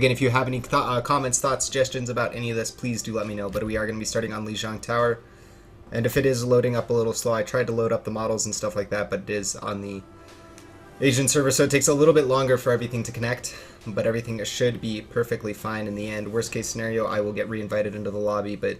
Again, if you have any comments, thoughts, suggestions about any of this, please do let me know. But we are going to be starting on Lijiang Tower. And if it is loading up a little slow, I tried to load up the models and stuff like that, but it is on the Asian server, so it takes a little bit longer for everything to connect. But everything should be perfectly fine in the end. Worst case scenario, I will get re-invited into the lobby, but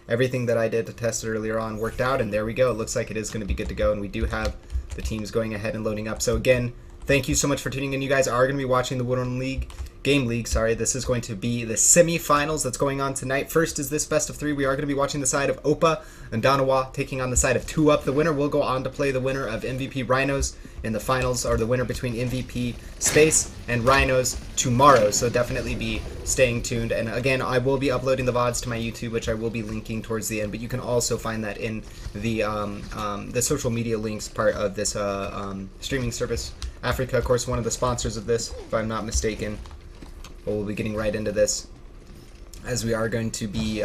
everything that I did to test it earlier on worked out, and there we go. It looks like it is going to be good to go, and we do have the teams going ahead and loading up. So again, thank you so much for tuning in. You guys are going to be watching the Wooridongne Game League. Sorry, this is going to be the semifinals that's going on tonight. First is this best of 3. We are going to be watching the side of Oppa.Danawa taking on the side of 2UP. The winner will go on to play the winner of MVP Rhinos in the finals, or the winner between MVP Space and Rhinos tomorrow. So definitely be staying tuned. And again, I will be uploading the VODs to my YouTube, which I will be linking towards the end. But you can also find that in the social media links part of this streaming service. Africa, of course, one of the sponsors of this, if I'm not mistaken. But we'll be getting right into this, as we are going to be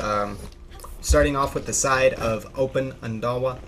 starting off with the side of Oppa.Danawa.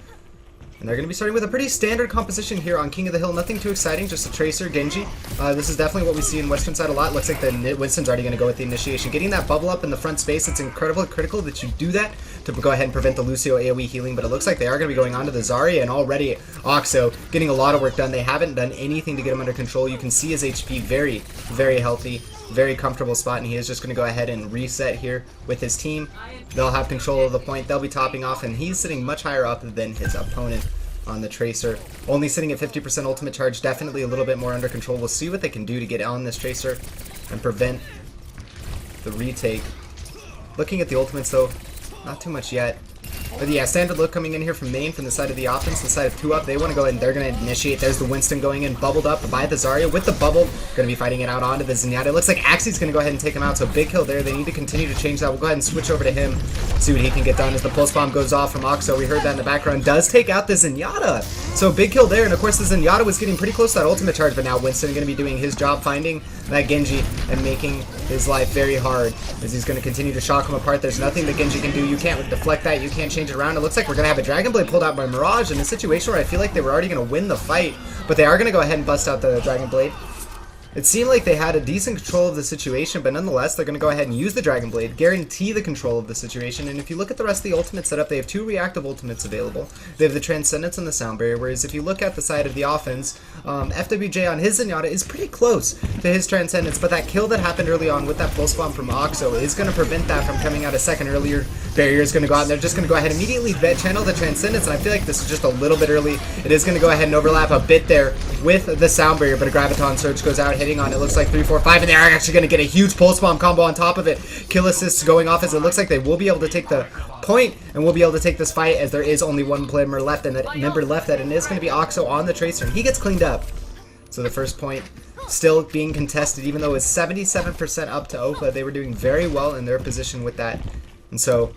And they're going to be starting with a pretty standard composition here on King of the Hill. Nothing too exciting, just a Tracer, Genji. This is definitely what we see in Western side a lot. Looks like the Winston's already going to go with the initiation. Getting that bubble up in the front space, it's incredibly critical that you do that to go ahead and prevent the Lucio AoE healing. But it looks like they are going to be going on to the Zarya, and already Oxo getting a lot of work done. They haven't done anything to get him under control. You can see his HP very, very healthy. Very comfortable spot, and he is just going to go ahead and reset here with his team. They'll have control of the point. They'll be topping off, and he's sitting much higher up than his opponent on the Tracer. Only sitting at 50% ultimate charge, definitely a little bit more under control. We'll see what they can do to get on this Tracer and prevent the retake. Looking at the ultimates, though, not too much yet. But yeah, standard look coming in here from main, from the side of the offense, the side of 2UP. They want to go ahead and they're going to initiate. There's the Winston going in, bubbled up by the Zarya with the bubble. Going to be fighting it out onto the Zenyatta. It looks like Axie's going to go ahead and take him out, so big kill there. They need to continue to change that. We'll go ahead and switch over to him, see what he can get done as the pulse bomb goes off from Oxo. We heard that in the background. Does take out the Zenyatta. So big kill there, and of course the Zenyatta was getting pretty close to that ultimate charge, but now Winston going to be doing his job, finding that Genji and making his life very hard as he's going to continue to shock him apart. There's nothing that Genji can do. You can't deflect that. You can't change it around. It looks like we're going to have a Dragon Blade pulled out by Mirage in a situation where I feel like they were already going to win the fight, but they are going to go ahead and bust out the Dragon Blade. It seemed like they had a decent control of the situation, but nonetheless, they're going to go ahead and use the Dragon Blade, guarantee the control of the situation. And if you look at the rest of the ultimate setup, they have 2 reactive ultimates available. They have the Transcendence and the Sound Barrier, whereas if you look at the side of the offense, FWJ on his Zenyatta is pretty close to his Transcendence, but that kill that happened early on with that pulse bomb from Oxo is going to prevent that from coming out a second earlier. Barrier is going to go out, and they're just going to go ahead and immediately channel the Transcendence, and I feel like this is just a little bit early. It is going to go ahead and overlap a bit there with the Sound Barrier, but a Graviton Surge goes out, hitting on, it looks like 3, 4, 5, and they're actually going to get a huge pulse bomb combo on top of it. Kill assists going off, as it looks like they will be able to take the point, and we'll be able to take this fight, as there is only one member left, and that member left, that it is going to be Oxo on the Tracer, and he gets cleaned up. So the first point still being contested, even though it's 77% up to Oppa. They were doing very well in their position with that, and so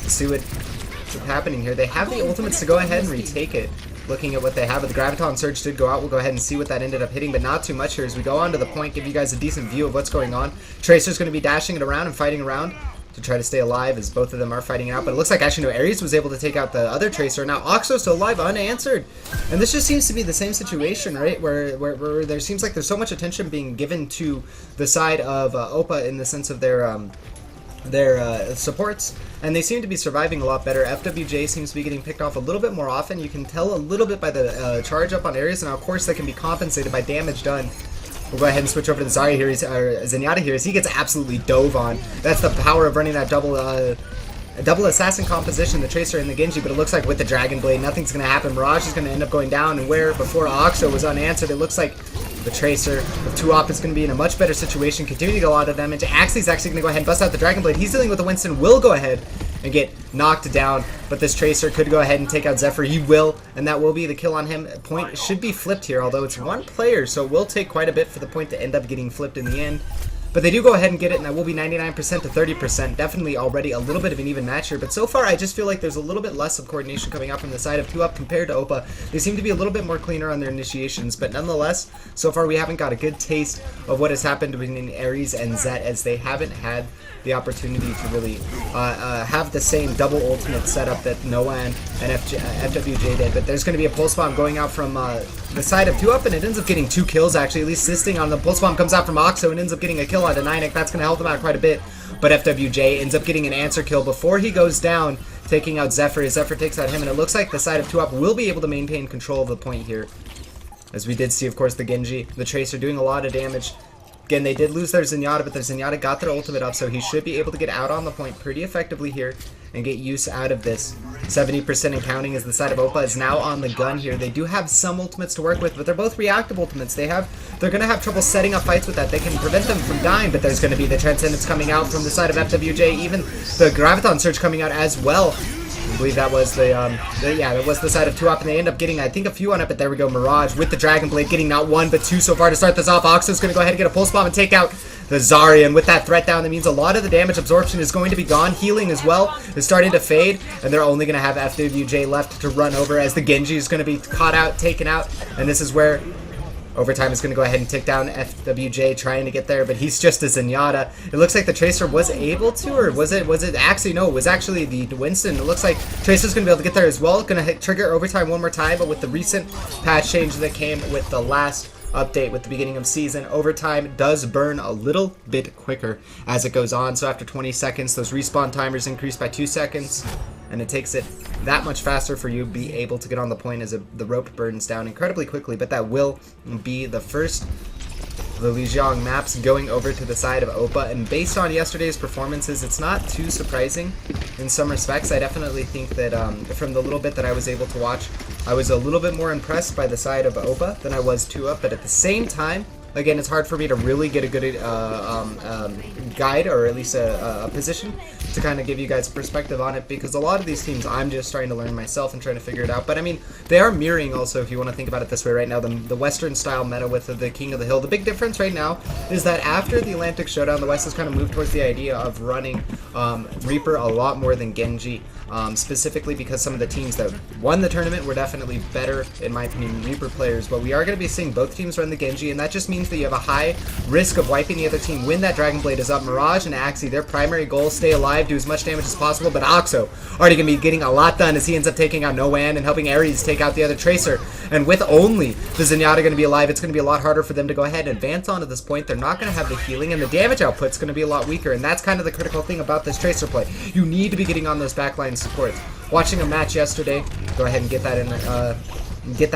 let's see what's happening here. They have the ultimates to go ahead and retake it. Looking at what they have, but the Graviton Surge did go out. We'll go ahead and see what that ended up hitting, but not too much here as we go on to the point, give you guys a decent view of what's going on. Tracer's going to be dashing it around and fighting around to try to stay alive, as both of them are fighting it out, but it looks like actually no, Ares was able to take out the other Tracer. Now Oxo's still alive, unanswered, and this just seems to be the same situation, right, where there seems like there's so much attention being given to the side of Oppa in the sense of their supports, and they seem to be surviving a lot better. FWJ seems to be getting picked off a little bit more often. You can tell a little bit by the charge up on Ares, and of course that can be compensated by damage done. We'll go ahead and switch over to Zarya here, Zenyatta here, as he gets absolutely dove on. That's the power of running that double assassin composition, the Tracer and the Genji, but it looks like with the Dragon Blade, nothing's going to happen. Mirage is going to end up going down, and where before Oxo was unanswered, it looks like the Tracer with 2UP is going to be in a much better situation, continuing to get a lot of damage. Axie's actually going to go ahead and bust out the Dragon Blade. He's dealing with the Winston, will go ahead and get knocked down, but this Tracer could go ahead and take out Zephyr. He will, and that will be the kill on him. Point should be flipped here, although it's one player, so it will take quite a bit for the point to end up getting flipped in the end. But they do go ahead and get it, and that will be 99% to 30%. Definitely already a little bit of an even match here. But so far, I just feel like there's a little bit less of coordination coming out from the side of 2UP compared to Oppa. They seem to be a little bit more cleaner on their initiations. But nonetheless, so far we haven't got a good taste of what has happened between Ares and Zet, as they haven't had the opportunity to really have the same double ultimate setup that Noah and FWJ did. But there's going to be a pulse bomb going out from the side of 2UP, and it ends up getting 2 kills, actually, at least assisting on the pulse bomb comes out from Oxo and ends up getting a kill onto Ninek. That's going to help them out quite a bit, but FWJ ends up getting an answer kill before he goes down, taking out Zephyr. As Zephyr takes out him, and it looks like the side of 2UP will be able to maintain control of the point here. As we did see, of course, the Genji, the Tracer doing a lot of damage. Again, they did lose their Zenyatta, but their Zenyatta got their ultimate up, so he should be able to get out on the point pretty effectively here and get use out of this. 70% and counting as the side of Oppa is now on the gun here. They do have some ultimates to work with, but they're both reactive ultimates. They're going to have trouble setting up fights with that. They can prevent them from dying, but there's going to be the Transcendence coming out from the side of FWJ, even the Graviton Surge coming out as well. I believe that was that was the side of 2UP, and they end up getting, I think, a few on it, but there we go. Mirage with the Dragon Blade getting not 1, but 2 so far to start this off. Oxo's going to go ahead and get a Pulse Bomb and take out the Zarya, and with that threat down, that means a lot of the damage absorption is going to be gone. Healing as well is starting to fade, and they're only going to have FWJ left to run over as the Genji is going to be caught out, taken out, and this is where Overtime is going to go ahead and take down FWJ, trying to get there, but he's just a Zenyatta. It looks like the Tracer was able to, or was it actually, no, it was actually the Winston. It looks like Tracer's going to be able to get there as well. Going to trigger Overtime one more time, but with the recent patch change that came with the last update with the beginning of season, Overtime does burn a little bit quicker as it goes on. So after 20 seconds, those respawn timers increase by 2 seconds, and it takes it that much faster for you to be able to get on the point as the rope burns down incredibly quickly. But that will be the first of the Lijiang maps going over to the side of Oppa, and based on yesterday's performances, it's not too surprising in some respects. I definitely think that from the little bit that I was able to watch, I was a little bit more impressed by the side of Oppa than I was 2UP, but at the same time, again, it's hard for me to really get a good guide, or at least a position to kind of give you guys a perspective on it, because a lot of these teams I'm just trying to learn myself and trying to figure it out. But I mean, they are mirroring also, if you want to think about it this way right now, the Western style meta with the King of the Hill. The big difference right now is that after the Atlantic Showdown, the West has kind of moved towards the idea of running Reaper a lot more than Genji. Specifically because some of the teams that won the tournament were definitely better, in my opinion, Reaper players. But we are going to be seeing both teams run the Genji, and that just means that you have a high risk of wiping the other team when that Dragon Blade is up. Mirage and Axie, their primary goal, stay alive, do as much damage as possible, but Oxo already going to be getting a lot done as he ends up taking out Noan and helping Ares take out the other Tracer. And with only the Zenyatta going to be alive, it's going to be a lot harder for them to go ahead and advance onto this point. They're not going to have the healing, and the damage output's going to be a lot weaker, and that's kind of the critical thing about this Tracer play. You need to be getting on those backline supports. Watching a match yesterday, go ahead and get that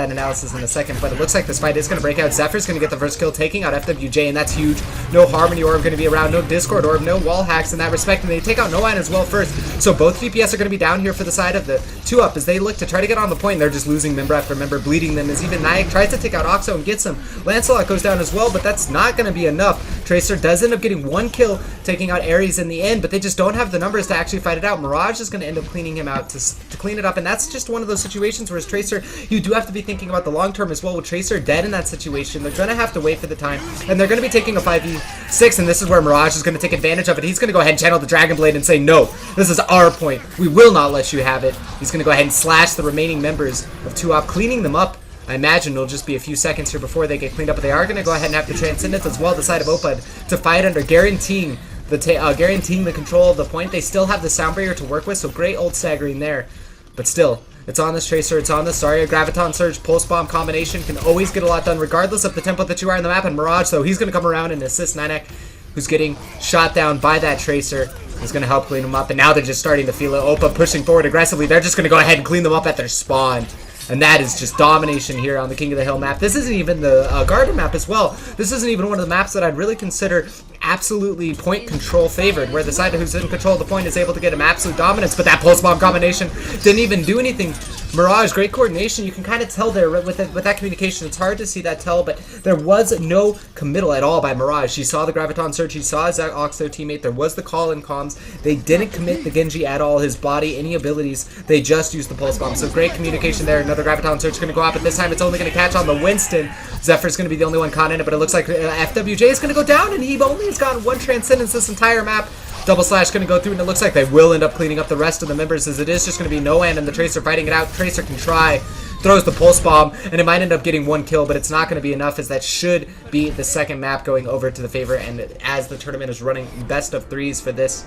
in analysis in a second, but it looks like this fight is going to break out. Zephyr's going to get the first kill, taking out FWJ, and that's huge. No Harmony Orb going to be around, no Discord Orb, no wall hacks in that respect, and they take out Noan as well first. So both DPS are going to be down here for the side of the 2UP as they look to try to get on the point. They're just losing member after member, bleeding them as even Nayak tries to take out Oxo and gets him. Lancelot goes down as well, but that's not going to be enough. Tracer does end up getting 1 kill, taking out Ares in the end, but they just don't have the numbers to actually fight it out. Mirage is going to end up cleaning him out to clean it up, and that's just one of those situations where as Tracer, you do have to be thinking about the long term as well. With Tracer dead in that situation, they're going to have to wait for the time, and they're going to be taking a 5v6, and this is where Mirage is going to take advantage of it. He's going to go ahead and channel the Dragon Blade and say, no, this is our point. We will not let you have it. He's going to go ahead and slash the remaining members of 2UP, cleaning them up. I imagine it'll just be a few seconds here before they get cleaned up, but they are going to go ahead and have the Transcendence as well, the side of Oppa, to fight under, guaranteeing the control of the point. They still have the Sound Barrier to work with, so great ult staggering there, but still, it's on this Tracer, it's on this Zarya. Graviton Surge, Pulse Bomb combination can always get a lot done regardless of the tempo that you are in the map. And Mirage, so he's going to come around and assist Ninek, who's getting shot down by that Tracer. He's going to help clean them up, and now they're just starting to feel it. Oppa pushing forward aggressively. They're just going to go ahead and clean them up at their spawn. And that is just domination here on the King of the Hill map. This isn't even the Garden map as well. This isn't even one of the maps that I'd really consider absolutely point control favored, where the side who's in control of the point is able to get him absolute dominance, but that pulse bomb combination didn't even do anything. Mirage, great coordination. You can kind of tell there with that communication. It's hard to see that tell, but there was no committal at all by Mirage. She saw the Graviton Surge. She saw his Oxo teammate. There was the call in comms. They didn't commit the Genji at all, his body, any abilities. They just used the pulse bomb. So great communication there. Another Graviton Surge going to go out, but this time it's only going to catch on the Winston. Zephyr's going to be the only one caught in it, but it looks like FWJ is going to go down, and he only has gotten 1 Transcendence this entire map. Double Slash going to go through, and it looks like they will end up cleaning up the rest of the members, as it is just going to be Noan and the Tracer fighting it out. Tracer can try, throws the Pulse Bomb, and it might end up getting 1 kill, but it's not going to be enough, as that should be the second map going over to the favor. And as the tournament is running best of 3s for this,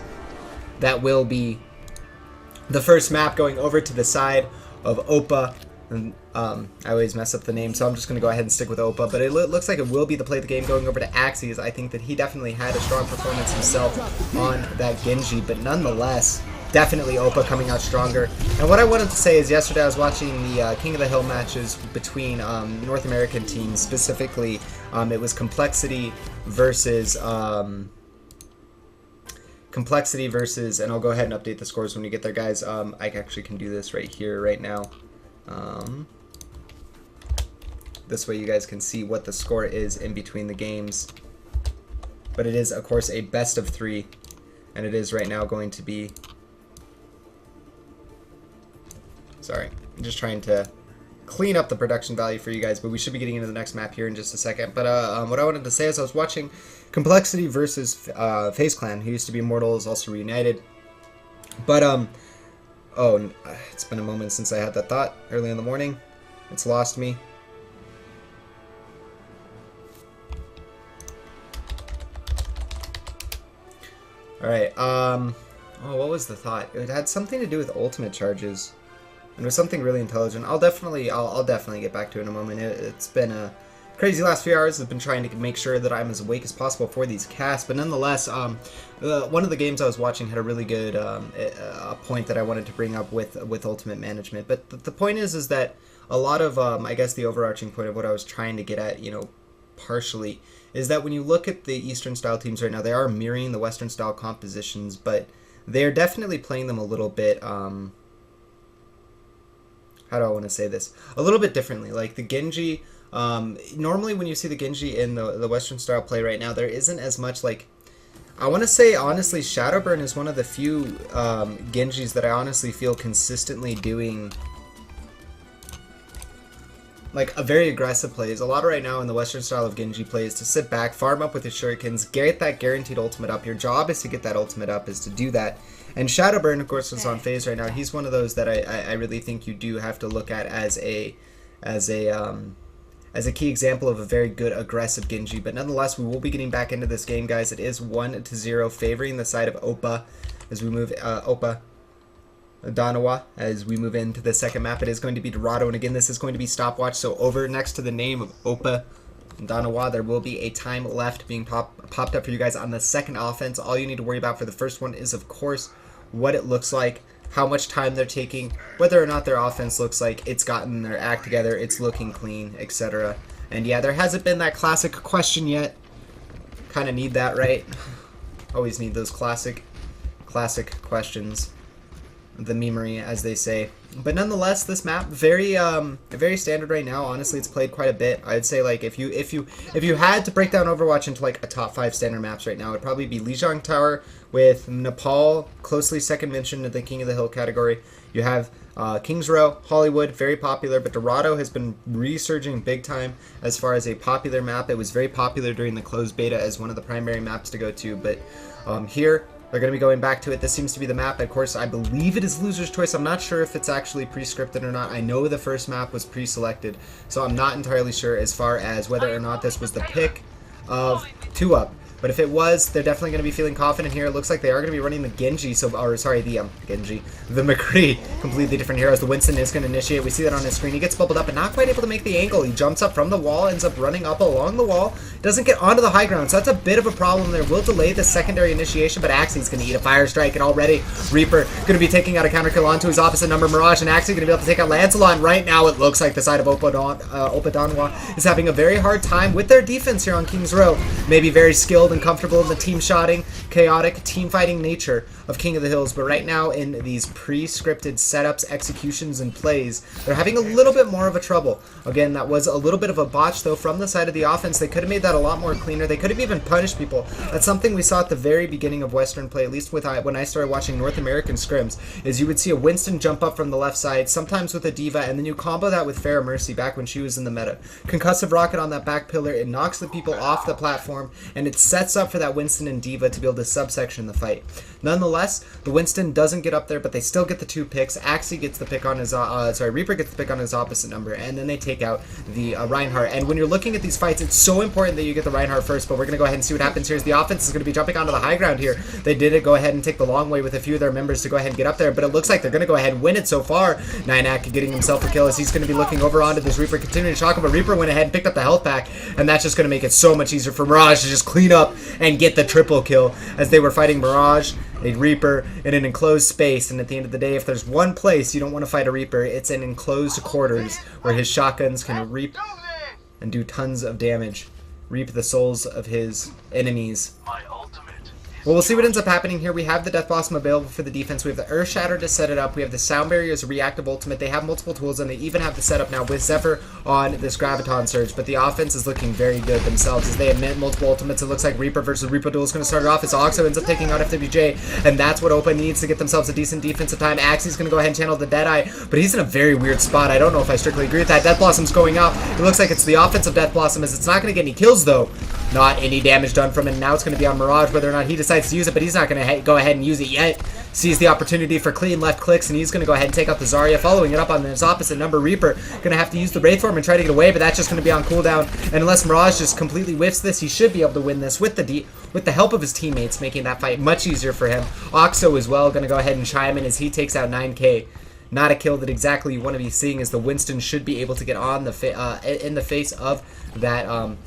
that will be the first map going over to the side of Oppa. And, I always mess up the name, so I'm just going to go ahead and stick with Oppa. But it looks like it will be the play of the game going over to Axie. I think that he definitely had a strong performance himself on that Genji, but nonetheless, definitely Oppa coming out stronger. And what I wanted to say is yesterday I was watching the King of the Hill matches between North American teams. Specifically, it was Complexity versus... Complexity versus, and I'll go ahead and update the scores when we get there, guys. I actually can do this right here, right now. This way you guys can see what the score is in between the games. But it is, of course, a best of 3, and it is right now going to be... Sorry, I'm just trying to clean up the production value for you guys, but we should be getting into the next map here in just a second. But what I wanted to say is I was watching Complexity versus FaZe Clan, who used to be Immortal, is also reunited. But, oh, it's been a moment since I had that thought early in the morning. It's lost me. Alright, oh, what was the thought? It had something to do with ultimate charges. And it was something really intelligent. I'll definitely get back to it in a moment. It's been a crazy last few hours. I've been trying to make sure that I'm as awake as possible for these casts. But nonetheless, one of the games I was watching had a really good point that I wanted to bring up with ultimate management. But the point is that a lot of, I guess the overarching point of what I was trying to get at, you know, partially, is that when you look at the Eastern style teams right now, they are mirroring the Western style compositions, but they're definitely playing them a little bit, how do I want to say this? A little bit differently. Like the Genji, normally when you see the Genji in the Western style play right now, there isn't as much like, I want to say honestly, Shadowburn is one of the few Genjis that I honestly feel consistently doing like a very aggressive plays. A lot of right now in the Western style of Genji plays to sit back, farm up with your shurikens, get that guaranteed ultimate up. Your job is to get that ultimate up, is to do that. And Shadowburn, of course, is on FaZe right now. He's one of those that I really think you do have to look at as a key example of a very good aggressive Genji. But nonetheless, we will be getting back into this game, guys. It is 1-0 favoring the side of Oppa as we move Oppa.Danawa as we move into the second map. It is going to be Dorado, and again, this is going to be stopwatch. So over next to the name of Oppa.Danawa, there will be a time left being popped up for you guys on the second offense. All you need to worry about for the first one is, of course, what it looks like, how much time they're taking, whether or not their offense looks like it's gotten their act together, it's looking clean, etc. And yeah, there hasn't been that classic question yet. Kind of need that, right? Always need those classic questions. The memory, as they say. But nonetheless, this map very standard right now. Honestly, it's played quite a bit. I'd say like if you had to break down Overwatch into like a top 5 standard maps right now, it'd probably be Lijiang Tower with Nepal closely second mentioned in the King of the Hill category. You have Kings Row, Hollywood, very popular, but Dorado has been resurging big time as far as a popular map. It was very popular during the closed beta as one of the primary maps to go to, but here they're going to be going back to it. This seems to be the map. Of course, I believe it is Loser's Choice. I'm not sure if it's actually pre-scripted or not. I know the first map was pre-selected, so I'm not entirely sure as far as whether or not this was the pick of 2UP. But if it was, they're definitely going to be feeling confident here. It looks like they are going to be running the Genji, the Genji, the McCree, completely different heroes. The Winston is going to initiate. We see that on his screen. He gets bubbled up and not quite able to make the angle. He jumps up from the wall, ends up running up along the wall, doesn't get onto the high ground, so that's a bit of a problem there. Will delay the secondary initiation, but Axie's going to eat a fire strike, and already Reaper going to be taking out a counter kill onto his opposite number, Mirage, and Axie going to be able to take out Lancelot. And right now, it looks like the side of Oppa.Danawa is having a very hard time with their defense here on Kings Row. Maybe very skilled and comfortable in the team shotting, chaotic, team fighting nature of King of the Hills, but right now in these pre-scripted setups, executions, and plays, they're having a little bit more of a trouble. Again, that was a little bit of a botch though from the side of the offense. They could have made that a lot more cleaner. They could have even punished people. That's something we saw at the very beginning of Western play, at least with when I started watching North American scrims, is you would see a Winston jump up from the left side, sometimes with a Diva, and then you combo that with Farrah Mercy back when she was in the meta. Concussive Rocket on that back pillar, it knocks the people off the platform, and it sets sets up for that Winston and D.Va to be able to subsection the fight. Nonetheless, the Winston doesn't get up there, but they still get the 2 picks. Axie gets the pick on his, Reaper gets the pick on his opposite number, and then they take out the Reinhardt. And when you're looking at these fights, it's so important that you get the Reinhardt first, but we're going to go ahead and see what happens here. As the offense is going to be jumping onto the high ground here. They did go ahead and take the long way with a few of their members to go ahead and get up there, but it looks like they're going to go ahead and win it so far. Ninak getting himself a kill as he's going to be looking over onto this Reaper, continuing to shock him, but Reaper went ahead and picked up the health pack, and that's just going to make it so much easier for Mirage to just clean up and get the triple kill as they were fighting Mirage, a Reaper, in an enclosed space. And at the end of the day, if there's one place you don't want to fight a Reaper, it's in enclosed quarters where his shotguns can reap and do tons of damage, reap the souls of his enemies. Well, we'll see what ends up happening here. We have the Death Blossom available for the defense. We have the Earth Shatter to set it up. We have the Sound Barrier as a reactive ultimate. They have multiple tools, and they even have the setup now with Zephyr on this Graviton Surge. But the offense is looking very good themselves as they have multiple ultimates. It looks like Reaper versus Reaper duel is going to start it off as Oxo ends up taking out FWJ, and that's what Oppa needs to get themselves a decent defensive time. Axie's going to go ahead and channel the Deadeye, but he's in a very weird spot. I don't know if I strictly agree with that. Death Blossom's going out. It looks like it's the offensive Death Blossom as it's not going to get any kills, though. Not any damage done from it. Now it's going to be on Mirage, whether or not he decides to use it, but he's not going to go ahead and use it yet. Sees the opportunity for clean left clicks, and he's going to go ahead and take out the Zarya, following it up on his opposite number. Reaper going to have to use the Wraith Form and try to get away, but that's just going to be on cooldown. And unless Mirage just completely whiffs this, he should be able to win this with the help of his teammates, making that fight much easier for him. Oxo as well going to go ahead and chime in as he takes out 9K. Not a kill that exactly you want to be seeing, as the Winston should be able to get on the in the face of that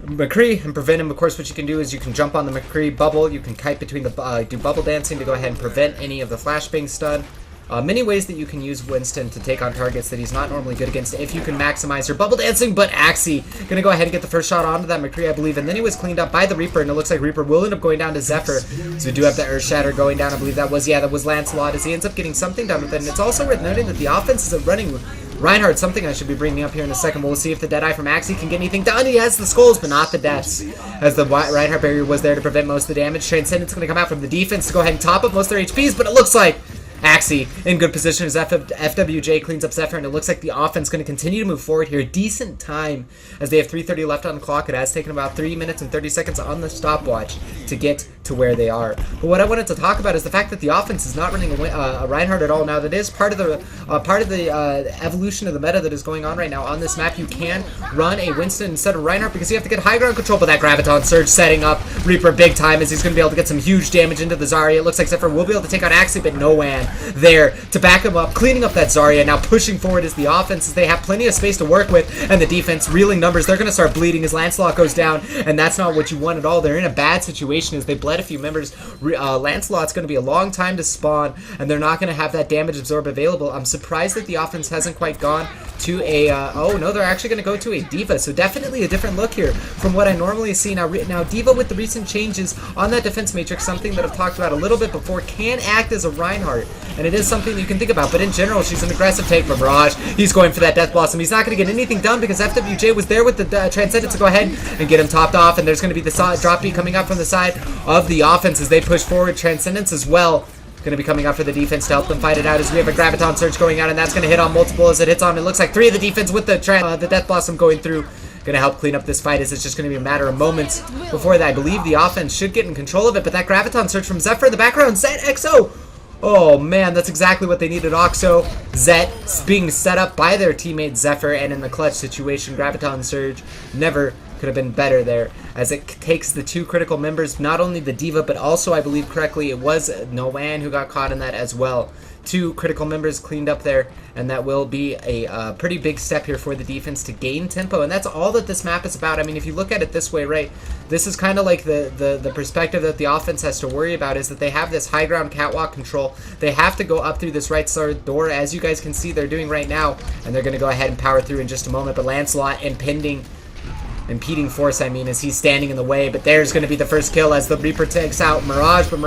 McCree and prevent him. Of course, what you can do is you can jump on the McCree bubble. You can kite between the do bubble dancing to go ahead and prevent any of the flashbang stun. Many ways that you can use Winston to take on targets that he's not normally good against if you can maximize your bubble dancing. But Axie gonna go ahead and get the first shot onto that McCree, I believe, and then he was cleaned up by the Reaper, and it looks like Reaper will end up going down to Zephyr. So we do have the Earth Shatter going down. I believe that was Lancelot, as he ends up getting something done with it. And it's also worth noting that the offense is running Reinhardt, something I should be bringing up here in a second. We'll see if the Deadeye from Axie can get anything done. He has the skulls, but not the deaths, as the Reinhardt barrier was there to prevent most of the damage. Transcendent's going to come out from the defense to go ahead and top up most of their HPs, but it looks like Axie in good position as FWJ cleans up Zephyr, and it looks like the offense is going to continue to move forward here. Decent time as they have 3:30 left on the clock. It has taken about 3 minutes and 30 seconds on the stopwatch to get to where they are. But what I wanted to talk about is the fact that the offense is not running a Reinhardt at all. Now that is part of the evolution of the meta that is going on right now on this map. You can run a Winston instead of Reinhardt because you have to get high ground control, but that Graviton Surge setting up Reaper big time as he's going to be able to get some huge damage into the Zarya. It looks like Zephyr will be able to take out Axie, but no one there to back him up, cleaning up that Zarya. Now pushing forward is the offense as they have plenty of space to work with, and the defense reeling numbers. They're going to start bleeding as Lancelot goes down, and that's not what you want at all. They're in a bad situation as they bled a few members. Lancelot's going to be a long time to spawn, and they're not going to have that damage absorb available. I'm surprised that the offense hasn't quite gone to a oh no, they're actually going to go to a D.Va, so definitely a different look here from what I normally see. Now D.Va, with the recent changes on that defense matrix, something that I've talked about a little bit before, can act as a Reinhardt, and it is something you can think about. But in general, she's an aggressive take from Mirage. He's going for that Death Blossom. He's not going to get anything done because FWJ was there with the Transcendent to go ahead and get him topped off, and there's going to be the drop B coming up from the side of the offense as they push forward. Transcendence as well going to be coming out for the defense to help them fight it out, as we have a Graviton Surge going out, and that's going to hit on multiple as it hits on. It looks like 3 of the defense with the Death Blossom going through. Going to help clean up this fight, as it's just going to be a matter of moments before that. I believe the offense should get in control of it, but that Graviton Surge from Zephyr in the background, Zet XO. Oh man, that's exactly what they needed. Oxo, Zet being set up by their teammate Zephyr, and in the clutch situation, Graviton Surge never could have been better there, as it takes the 2 critical members, not only the D.Va, but also, I believe correctly, it was Noan who got caught in that as well. 2 critical members cleaned up there, and that will be a pretty big step here for the defense to gain tempo, and that's all that this map is about. I mean, if you look at it this way, right, this is kind of like the perspective that the offense has to worry about, is that they have this high ground catwalk control. They have to go up through this right side door, as you guys can see they're doing right now, and they're going to go ahead and power through in just a moment. But Lancelot impeding force, I mean, as he's standing in the way. But there's going to be the first kill as the Reaper takes out Mirage, but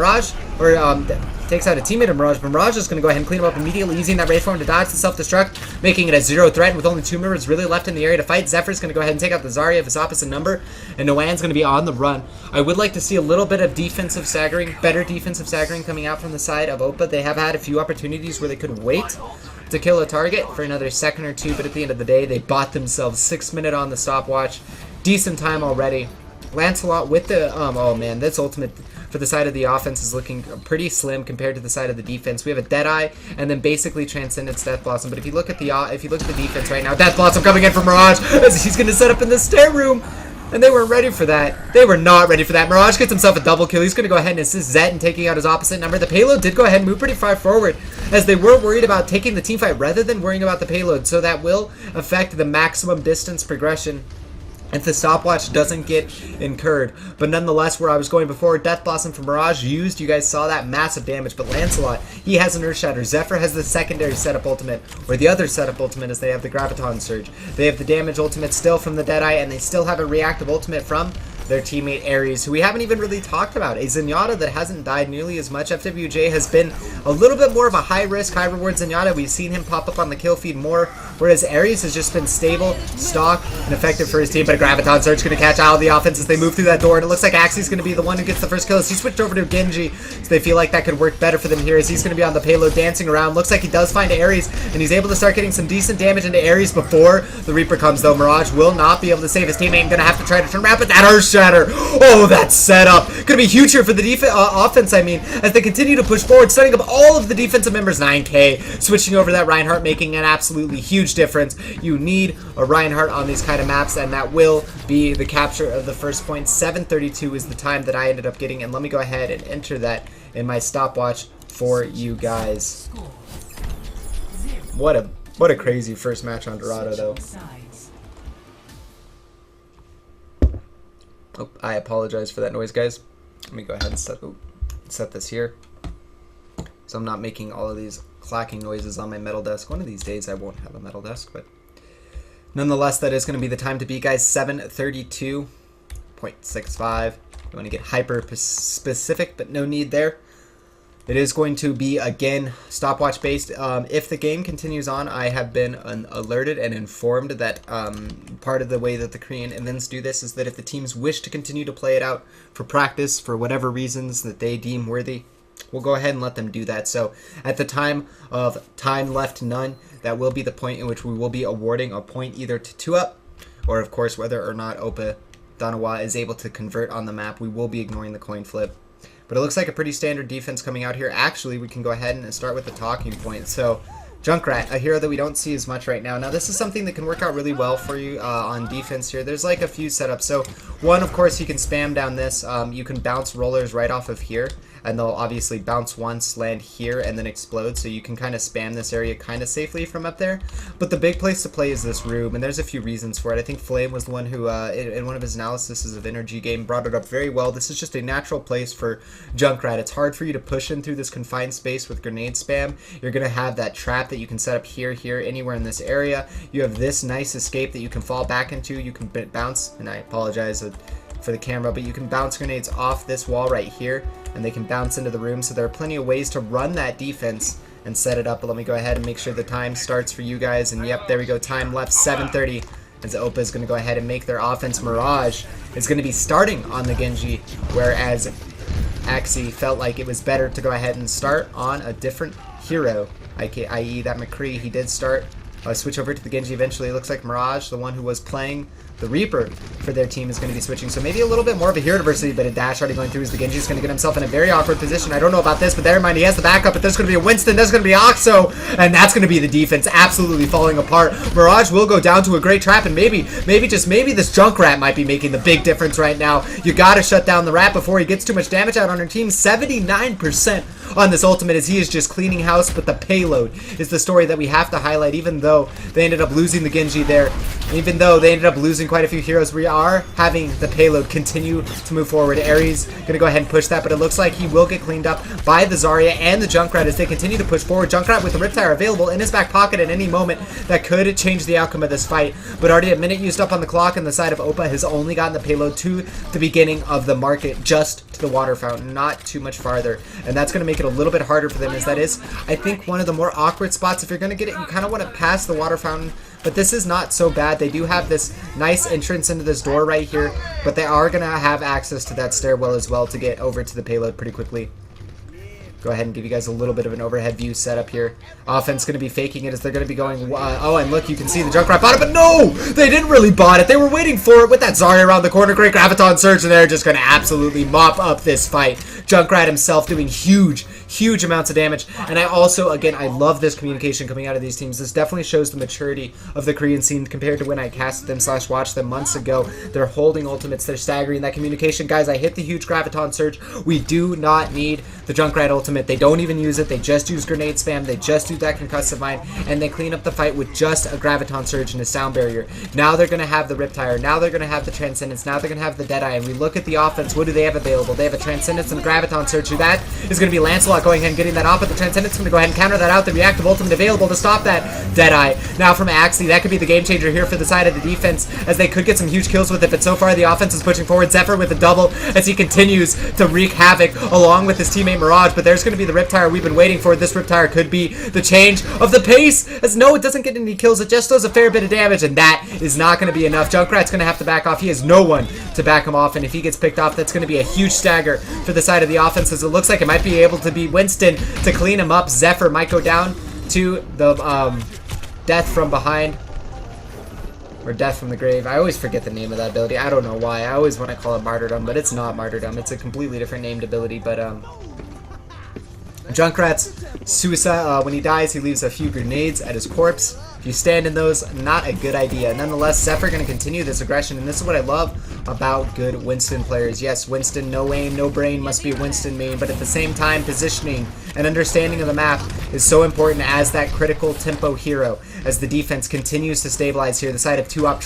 takes out a teammate of Mirage, but Mirage is going to go ahead and clean him up immediately, using that Wraith Form to dodge the self-destruct, making it a 0 threat, and with only 2 members really left in the area to fight. Zephyr's going to go ahead and take out the Zarya of his opposite number, and Noan's going to be on the run. I would like to see a little bit of defensive staggering, better defensive staggering coming out from the side of Oppa. They have had a few opportunities where they could wait to kill a target for another second or two, but at the end of the day, they bought themselves 6 minutes on the stopwatch. Decent time already. Lancelot with the, oh man, this ultimate for the side of the offense is looking pretty slim compared to the side of the defense. We have a Deadeye and then basically Transcendence Death Blossom. But if you look at the defense right now, Death Blossom coming in from Mirage as he's going to set up in the stair room. And they weren't ready for that. They were not ready for that. Mirage gets himself a double kill. He's going to go ahead and assist Zed in taking out his opposite number. The payload did go ahead and move pretty far forward as they were worried about taking the team fight rather than worrying about the payload. So that will affect the maximum distance progression if the stopwatch doesn't get incurred. But nonetheless, where I was going before, Death Blossom from Mirage used, you guys saw that massive damage. But Lancelot, he has an Earth Shatter. Zephyr has the secondary setup ultimate, or the other setup ultimate is they have the Graviton Surge. They have the damage ultimate still from the Deadeye, and they still have a reactive ultimate from their teammate Ares, who we haven't even really talked about. A Zenyatta that hasn't died nearly as much. FWJ has been a little bit more of a high-risk, high-reward Zenyatta. We've seen him pop up on the kill feed more, whereas Ares has just been stable, stock, and effective for his team. But a Graviton Surge going to catch out of the offense as they move through that door, and it looks like Axie's going to be the one who gets the first kill as he switched over to Genji, so they feel like that could work better for them here as he's going to be on the payload dancing around. Looks like he does find Ares, and he's able to start getting some decent damage into Ares before the Reaper comes, though. Mirage will not be able to save his teammate, going to have to try to turn around, but that Earth Shatter, oh, that setup, gonna be huge here for the offense, I mean, as they continue to push forward, starting up all of the defensive members. 9K, switching over that Reinhardt, making an absolutely huge difference. You need a Reinhardt on these kind of maps, and that will be the capture of the first point. 7:32 is the time that I ended up getting, and let me go ahead and enter that in my stopwatch for you guys. What a crazy first match on Dorado, though. Oh, I apologize for that noise, guys. Let me go ahead and set this here, so I'm not making all of these clacking noises on my metal desk. One of these days I won't have a metal desk, but nonetheless, that is going to be the time to beat, guys. 7:32.65. You want to get hyper specific, but no need there. It is going to be, again, stopwatch based. If the game continues on, I have been alerted and informed that part of the way that the Korean events do this is that if the teams wish to continue to play it out for practice for whatever reasons that they deem worthy, we'll go ahead and let them do that. So at the time of time left none, that will be the point in which we will be awarding a point either to 2-up, or of course whether or not Oppa.Danawa is able to convert on the map. We will be ignoring the coin flip. But it looks like a pretty standard defense coming out here. Actually, we can go ahead and start with the talking point. So, Junkrat, a hero that we don't see as much right now. Now, this is something that can work out really well for you on defense here. There's like a few setups. So, one, of course, you can spam down this. You can bounce rollers right off of here, and they'll obviously bounce once, land here, and then explode. So you can kind of spam this area kind of safely from up there. But the big place to play is this room, and there's a few reasons for it. I think Flame was the one who, in one of his analyses of Energy Game, brought it up very well. This is just a natural place for Junkrat. It's hard for you to push in through this confined space with grenade spam. You're going to have that trap that you can set up here, anywhere in this area. You have this nice escape that you can fall back into. You can bounce, and I apologize for the camera, but you can bounce grenades off this wall right here, and they can bounce into the room. So there are plenty of ways to run that defense and set it up. But let me go ahead and make sure the time starts for you guys. And yep, there we go. Time left, 7:30. As Oppa is going to go ahead and make their offense. Mirage is going to be starting on the Genji, whereas Axie felt like it was better to go ahead and start on a different hero, i.e. that McCree. He did start. Switch over to the Genji eventually. It looks like Mirage, the one who was playing the Reaper for their team, is going to be switching. So maybe a little bit more of a hero diversity, but a dash already going through as the Genji is going to get himself in a very awkward position. I don't know about this, but never mind. He has the backup, but there's going to be a Winston, there's going to be Oxo, and that's going to be the defense absolutely falling apart. Mirage will go down to a great trap, and maybe this Junkrat might be making the big difference right now. You got to shut down the rat before he gets too much damage out on her team. 79% on this ultimate as he is just cleaning house, but the payload is the story that we have to highlight. Even though they ended up losing the Genji there, even though they ended up losing quite a few heroes, we are having the payload continue to move forward. Ares gonna go ahead and push that, but it looks like he will get cleaned up by the Zarya and the Junkrat as they continue to push forward. Junkrat with the Riptire available in his back pocket at any moment that could change the outcome of this fight, but already a minute used up on the clock, and the side of Oppa has only gotten the payload to the beginning of the market, just to the water fountain, not too much farther, and that's gonna make it a little bit harder for them, as that is, I think, one of the more awkward spots. If you're gonna get it, you kind of want to pass the water fountain, but this is not so bad. They do have this nice entrance into this door right here, but they are going to have access to that stairwell as well to get over to the payload pretty quickly. Go ahead and give you guys a little bit of an overhead view setup here. Offense going to be faking it as they're going to be going... oh, and look, you can see the Junkrat bought it, but no! They didn't really bot it. They were waiting for it with that Zarya around the corner. Great Graviton Surge, and they're just going to absolutely mop up this fight. Junkrat himself doing huge amounts of damage. And I also, again, I love this communication coming out of these teams. This definitely shows the maturity of the Korean scene compared to when I casted them / watched them months ago. They're holding ultimates. They're staggering that communication. Guys, I hit the huge Graviton Surge. We do not need the Junkrat ultimate. They don't even use it. They just use grenade spam. They just do that concussive mine. And they clean up the fight with just a Graviton Surge and a sound barrier. Now they're going to have the Riptire. Now they're going to have the Transcendence. Now they're going to have the Deadeye. And we look at the offense. What do they have available? They have a Transcendence and a Graviton Surge. That is going to be Lancelot going ahead and getting that off, but the Transcendence is going to go ahead and counter that out. The reactive ultimate available to stop that Deadeye. Now from Axie, that could be the game changer here for the side of the defense, as they could get some huge kills with it, but so far the offense is pushing forward. Zephyr with a double as he continues to wreak havoc along with his teammate Mirage, but there's going to be the Riptire we've been waiting for. This Riptire could be the change of the pace, as no, it doesn't get any kills, it just does a fair bit of damage, and that is not going to be enough. Junkrat's going to have to back off. He has no one to back him off, and if he gets picked off, that's going to be a huge stagger for the side of the offense, as it looks like it might be able to be Winston to clean him up. Zephyr might go down to the death from behind, or death from the grave. I always forget the name of that ability. I don't know why. I always want to call it martyrdom, but it's not martyrdom. It's a completely different named ability. But Junkrat's suicide, when he dies, he leaves a few grenades at his corpse. If you stand in those, not a good idea. Nonetheless, Zephyr going to continue this aggression, and this is what I love about good Winston players. Yes, Winston, no aim, no brain, must be a Winston main, but at the same time, positioning and understanding of the map is so important as that critical tempo hero, as the defense continues to stabilize here. The side of 2op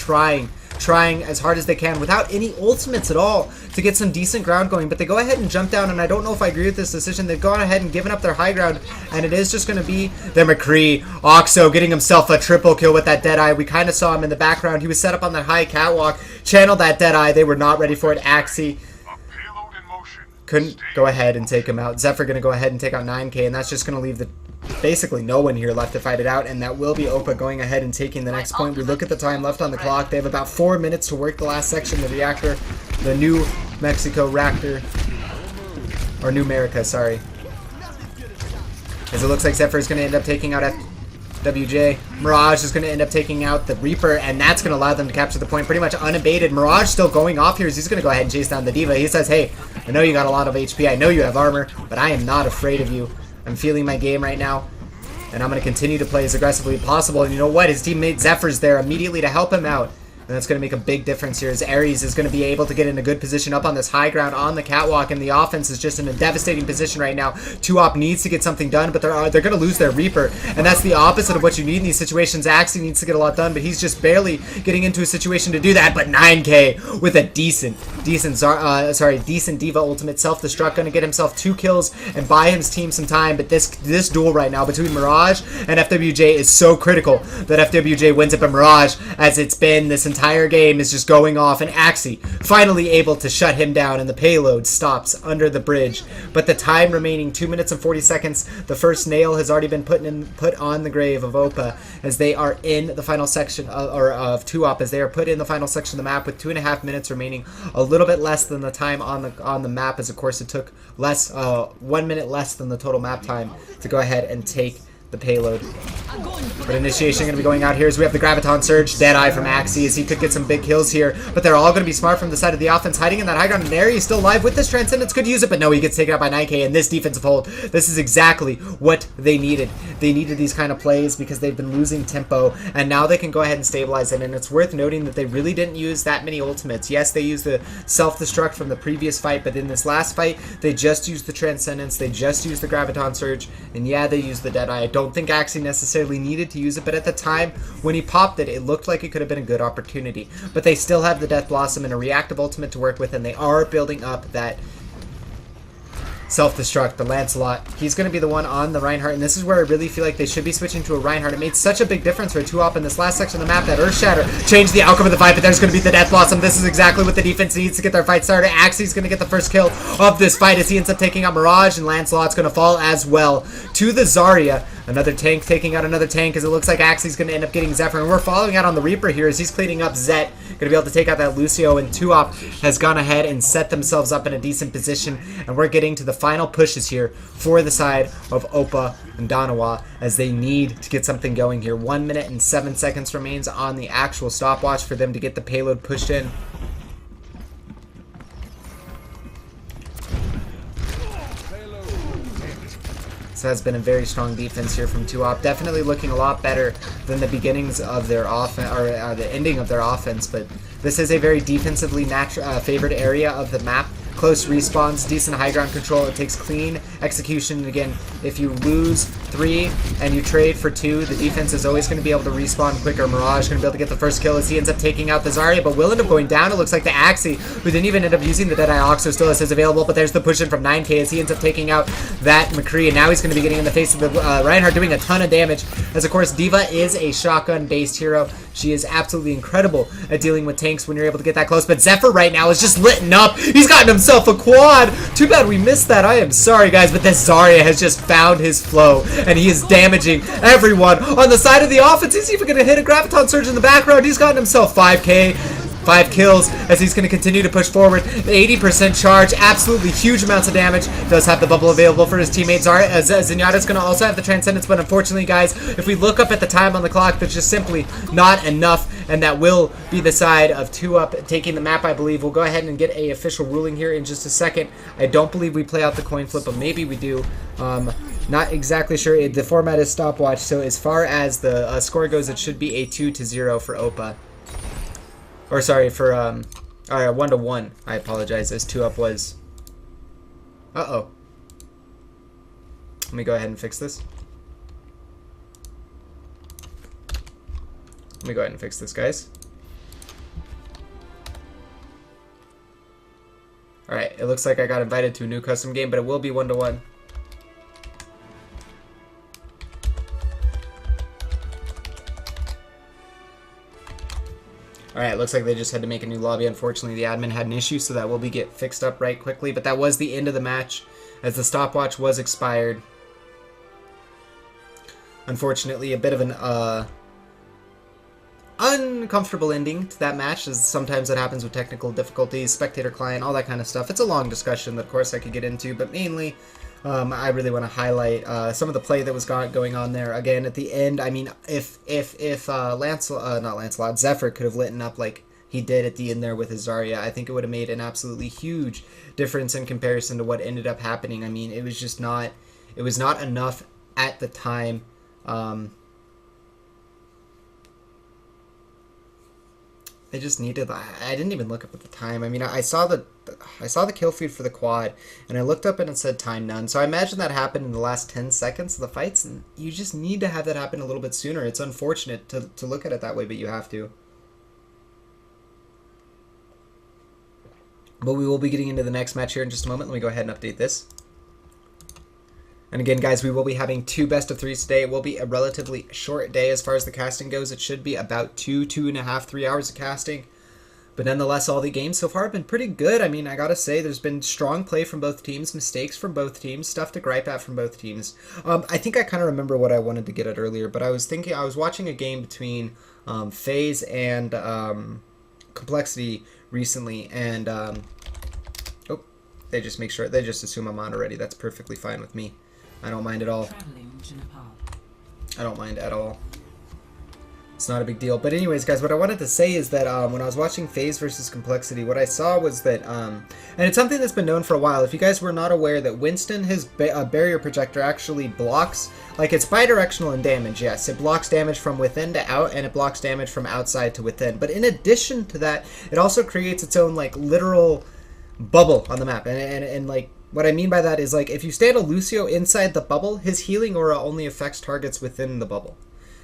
trying as hard as they can without any ultimates at all to get some decent ground going, but they go ahead and jump down, and I don't know if I agree with this decision. They've gone ahead and given up their high ground, and it is just going to be the McCree. Oxo getting himself a triple kill with that Deadeye. We kind of saw him in the background. He was set up on that high catwalk, channeled that Deadeye. They were not ready for it. Axie couldn't go ahead and take him out. Zephyr going to go ahead and take out 9K, and that's just going to leave the basically no one here left to fight it out, and that will be Oppa going ahead and taking the next point. We look at the time left on the clock. They have about 4 minutes to work the last section, the reactor, the New Mexico Raptor, or New America, sorry. As it looks like Zephyr is going to end up taking out FWJ. Mirage is going to end up taking out the Reaper, and that's going to allow them to capture the point pretty much unabated. Mirage still going off here as he's going to go ahead and chase down the D.Va. He says, hey, I know you got a lot of HP, I know you have armor, but I am not afraid of you. I'm feeling my game right now, and I'm going to continue to play as aggressively as possible. And you know what? His teammate Zephyr's there immediately to help him out. And that's going to make a big difference here as Ares is going to be able to get in a good position up on this high ground on the catwalk, and the offense is just in a devastating position right now. 2op needs to get something done, but they're going to lose their Reaper, and that's the opposite of what you need in these situations. Axie needs to get a lot done, but he's just barely getting into a situation to do that. But 9K with a decent D.Va ultimate self-destruct, going to get himself 2 kills and buy his team some time. But this duel right now between Mirage and FWJ is so critical that FWJ wins it, but Mirage, as it's been this entire game, is just going off, and Axie finally able to shut him down, and the payload stops under the bridge. But the time remaining 2 minutes and 40 seconds, the first nail has already been put on the grave of Oppa, as they are in the final section of 2op, as they are put in the final section of the map with 2.5 minutes remaining, a little bit less than the time on the map, as of course it took 1 minute less than the total map time to go ahead and take the payload. But initiation going to be going out here as we have the Graviton Surge, Deadeye from Axie, as he could get some big kills here, but they're all going to be smart from the side of the offense, hiding in that high ground, and Ares still alive with this Transcendence, could use it, but no, he gets taken out by 9K, and this defensive hold, this is exactly what they needed. They needed these kind of plays because they've been losing tempo, and now they can go ahead and stabilize it, and it's worth noting that they really didn't use that many ultimates. Yes, they used the self-destruct from the previous fight, but in this last fight, they just used the Transcendence, they just used the Graviton Surge, and yeah, they used the Deadeye. I don't think Axie necessarily needed to use it, but at the time when he popped it, it looked like it could have been a good opportunity. But they still have the Death Blossom and a reactive ultimate to work with, and they are building up that self-destruct. The Lancelot, he's going to be the one on the Reinhardt, and this is where I really feel like they should be switching to a Reinhardt. It made such a big difference for 2op in this last section of the map. That Earth Shatter changed the outcome of the fight, but there's going to be the Death Blossom. This is exactly what the defense needs to get their fight started. Axie's going to get the first kill of this fight as he ends up taking out Mirage, and Lancelot's going to fall as well to the Zarya. Another tank taking out another tank, as it looks like Axie's going to end up getting Zephyr. And we're following out on the Reaper here as he's cleaning up Zet. Going to be able to take out that Lucio, and Tuop has gone ahead and set themselves up in a decent position. And we're getting to the final pushes here for the side of Oppa.Danawa as they need to get something going here. 1 minute and 7 seconds remains on the actual stopwatch for them to get the payload pushed in. This has been a very strong defense here from Tuop. Definitely looking a lot better than the beginnings of their offense, or the ending of their offense. But this is a very defensively favored area of the map. Close respawns, decent high ground control. It takes clean execution. And again, if you lose 3 and you trade for 2, the defense is always going to be able to respawn quicker. Mirage going to be able to get the first kill as he ends up taking out the Zarya, but will end up going down. It looks like the Axie, who didn't even end up using the Deadeye Oxo, still has his available, but there's the push in from 9K as he ends up taking out that McCree, and now he's going to be getting in the face of the Reinhardt, doing a ton of damage, as of course D.Va is a shotgun-based hero. She is absolutely incredible at dealing with tanks when you're able to get that close, but Zephyr right now is just lit up. He's gotten himself a quad. Too bad we missed that. I am sorry, guys, but this Zarya has just found his flow, and he is damaging everyone on the side of the offense. He's even going to hit a Graviton Surge in the background. He's gotten himself 5K. 5 kills as he's going to continue to push forward. 80% charge, absolutely huge amounts of damage. Does have the bubble available for his teammates. Zenyatta's going to also have the Transcendence, but unfortunately, guys, if we look up at the time on the clock, there's just simply not enough, and that will be the side of Tuop taking the map, I believe. We'll go ahead and get a official ruling here in just a second. I don't believe we play out the coin flip, but maybe we do. Not exactly sure. The format is stopwatch, so as far as the score goes, it should be a 2-0 for Oppa. Or sorry, for, alright, 1-1. I apologize, as 2-up was... Uh-oh. Let me go ahead and fix this. Let me go ahead and fix this, guys. Alright, it looks like I got invited to a new custom game, but it will be 1-1. Alright, looks like they just had to make a new lobby. Unfortunately, the admin had an issue, so that will be get fixed up right quickly. But that was the end of the match, as the stopwatch was expired. Unfortunately, a bit of an uncomfortable ending to that match, as sometimes that happens with technical difficulties, spectator client, all that kind of stuff. It's a long discussion that, of course, I could get into, but mainly... I really want to highlight some of the play that was going on there. Again, at the end, I mean, if Zephyr could have lit up like he did at the end there with his Zarya, I think it would have made an absolutely huge difference in comparison to what ended up happening. I mean, it was just not, it was not enough at the time. They just needed. I didn't even look up at the time. I mean, I saw the kill feed for the quad, and I looked up and it said time none. So I imagine that happened in the last 10 seconds of the fights, and you just need to have that happen a little bit sooner. It's unfortunate to look at it that way, but you have to. But we will be getting into the next match here in just a moment. Let me go ahead and update this. And again, guys, we will be having 2 best-of-3s today. It will be a relatively short day as far as the casting goes. It should be about 2.5, 3 hours of casting. But nonetheless, all the games so far have been pretty good. I mean, I gotta say, there's been strong play from both teams, mistakes from both teams, stuff to gripe at from both teams. I think I kind of remember what I wanted to get at earlier, but I was watching a game between FaZe and Complexity recently, and they just assume I'm on already. That's perfectly fine with me. I don't mind at all. I don't mind at all. It's not a big deal. But anyways, guys, what I wanted to say is that when I was watching FaZe versus Complexity, what I saw was that, and it's something that's been known for a while. If you guys were not aware that Winston, his barrier projector actually blocks, like it's bidirectional in damage, yes. It blocks damage from within to out, and it blocks damage from outside to within. But in addition to that, it also creates its own, like, literal bubble on the map. And like, what I mean by that is, like, if you stand a Lucio inside the bubble, his healing aura only affects targets within the bubble.